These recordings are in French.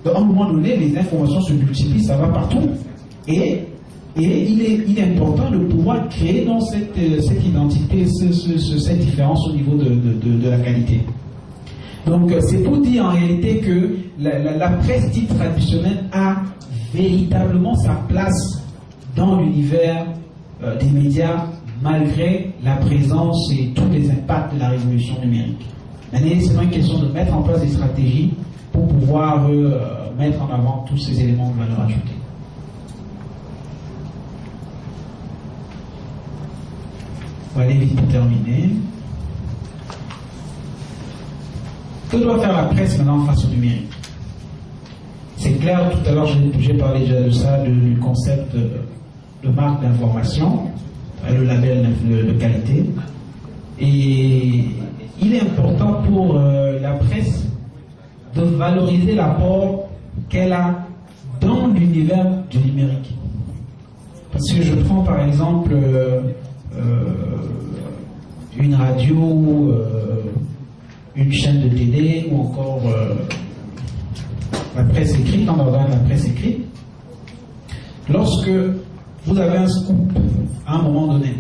Donc, à un moment donné, les informations se multiplient, ça va partout. Et il est important de pouvoir créer dans cette identité, cette différence au niveau de la qualité. Donc, c'est pour dire en réalité que la presse dite traditionnelle a véritablement sa place dans l'univers des médias, malgré la présence et tous les impacts de la révolution numérique. Maintenant, c'est une question de mettre en place des stratégies pour pouvoir mettre en avant tous ces éléments de valeur ajoutée. On va aller vite pour terminer. Que doit faire la presse maintenant face au numérique? C'est clair, tout à l'heure j'ai parlé déjà de ça, du concept de marque d'information, le label de qualité. Et il est important pour la presse de valoriser l'apport qu'elle a dans l'univers du numérique. Parce que je prends par exemple une radio, une chaîne de télé ou encore la presse écrite, on va la presse écrite. Lorsque vous avez un scoop à un moment donné,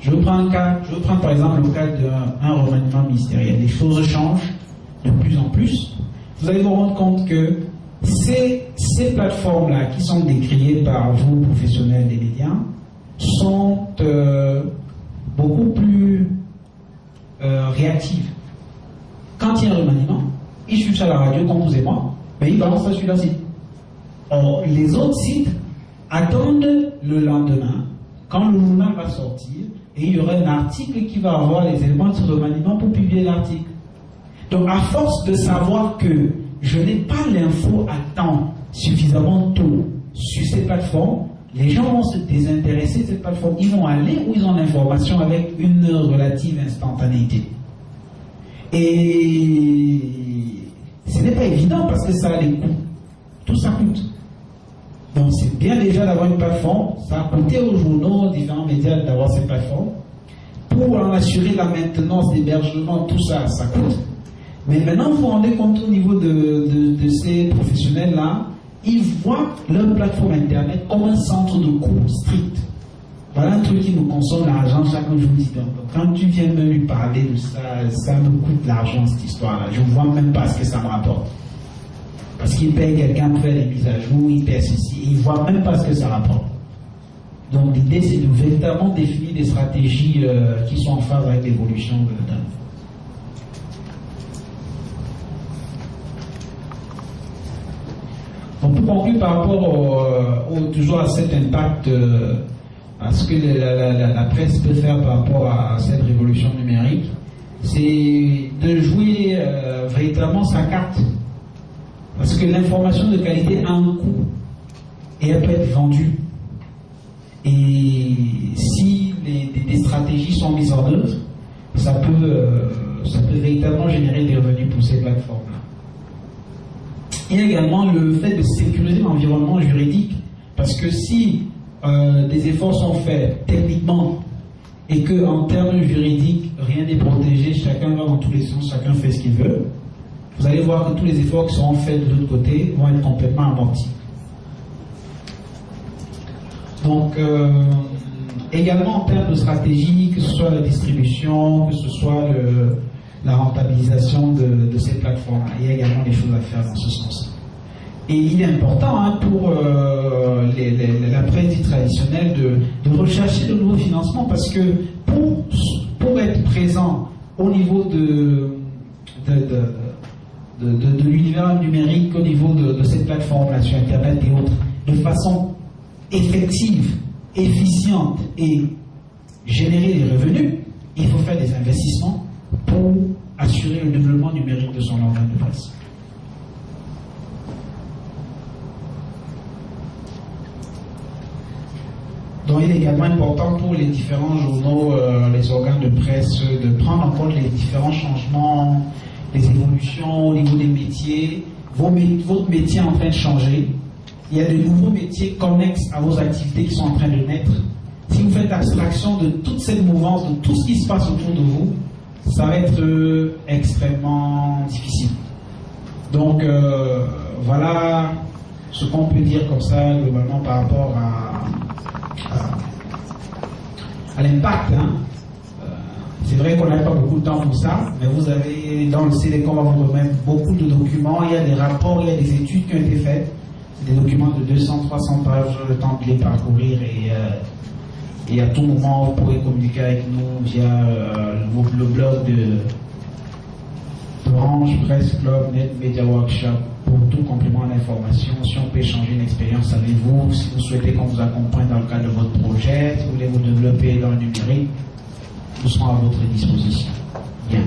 je prends par exemple le cas d'un remaniement ministériel. Les choses changent de plus en plus. Vous allez vous rendre compte que ces plateformes-là qui sont décriées par vous, professionnels des médias, sont beaucoup plus réactives. Quand il y a un remaniement, ils suivent ça à la radio comme vous et moi, mais ils balancent ça sur leur site. Or, les autres sites attendent le lendemain, quand le journal va sortir, et il y aura un article qui va avoir les éléments de ce remaniement pour publier l'article. Donc, à force de savoir que je n'ai pas l'info à temps suffisamment tôt sur ces plateformes, les gens vont se désintéresser de cette plateforme. Ils vont aller où ils ont l'information avec une relative instantanéité. Et ce n'est pas évident parce que ça a des coûts. Tout ça coûte. Donc c'est bien déjà d'avoir une plateforme. Ça a coûté aux journaux, aux différents médias d'avoir cette plateforme. Pour en assurer la maintenance, l'hébergement, tout ça, ça coûte. Mais maintenant, vous vous rendez compte au niveau de ces professionnels-là, ils voient leur plateforme Internet comme un centre de coût strict. Voilà un truc qui nous consomme l'argent chaque jour. Donc, quand tu viens me lui parler de ça, ça me coûte l'argent cette histoire-là. Je ne vois même pas ce que ça me rapporte. Parce qu'il paye quelqu'un pour faire des mises à jour, il paye ceci, et il ne voit même pas ce que ça rapporte. Donc l'idée, c'est de véritablement définir des stratégies qui sont en phase avec l'évolution de l'État. Donc pour conclure par rapport toujours à cet impact, à ce que la presse peut faire par rapport à cette révolution numérique, c'est de jouer véritablement sa carte. Parce que l'information de qualité a un coût et elle peut être vendue. Et si des stratégies sont mises en œuvre, ça peut véritablement générer des revenus pour ces plateformes-là. Il y a également le fait de sécuriser l'environnement juridique, parce que si des efforts sont faits techniquement et qu'en termes juridiques, rien n'est protégé, chacun va dans tous les sens, chacun fait ce qu'il veut, vous allez voir que tous les efforts qui seront faits de l'autre côté vont être complètement amortis. Donc, également en termes de stratégie, que ce soit la distribution, que ce soit la rentabilisation de ces plateformes, il y a également des choses à faire dans ce sens. Et il est important pour la presse dite traditionnelle de rechercher de nouveaux financements, parce que pour être présent au niveau de l'univers numérique, au niveau de cette plateforme-là sur Internet et autres, de façon effective, efficiente et générer des revenus, il faut faire des investissements pour assurer le développement numérique de son organe de presse. Donc il est également important pour les différents journaux, les organes de presse, de prendre en compte les différents changements, les évolutions au niveau des métiers. Votre métier est en train de changer. Il y a de nouveaux métiers connexes à vos activités qui sont en train de naître. Si vous faites abstraction de toute cette mouvance, de tout ce qui se passe autour de vous, ça va être extrêmement difficile. Donc voilà ce qu'on peut dire comme ça globalement par rapport à l'impact. Hein. C'est vrai qu'on n'a pas beaucoup de temps pour ça, mais vous avez dans le CD qu'on va vous remettre beaucoup de documents, il y a des rapports, il y a des études qui ont été faites, des documents de 200-300 pages, le temps de les parcourir et à tout moment vous pourrez communiquer avec nous via le blog de Orange Presse Club Net Media Workshop pour tout complément d'information. Si on peut échanger une expérience avec vous, si vous souhaitez qu'on vous accompagne dans le cadre de votre projet, si vous voulez vous développer dans le numérique, nous serons à votre disposition. Bien.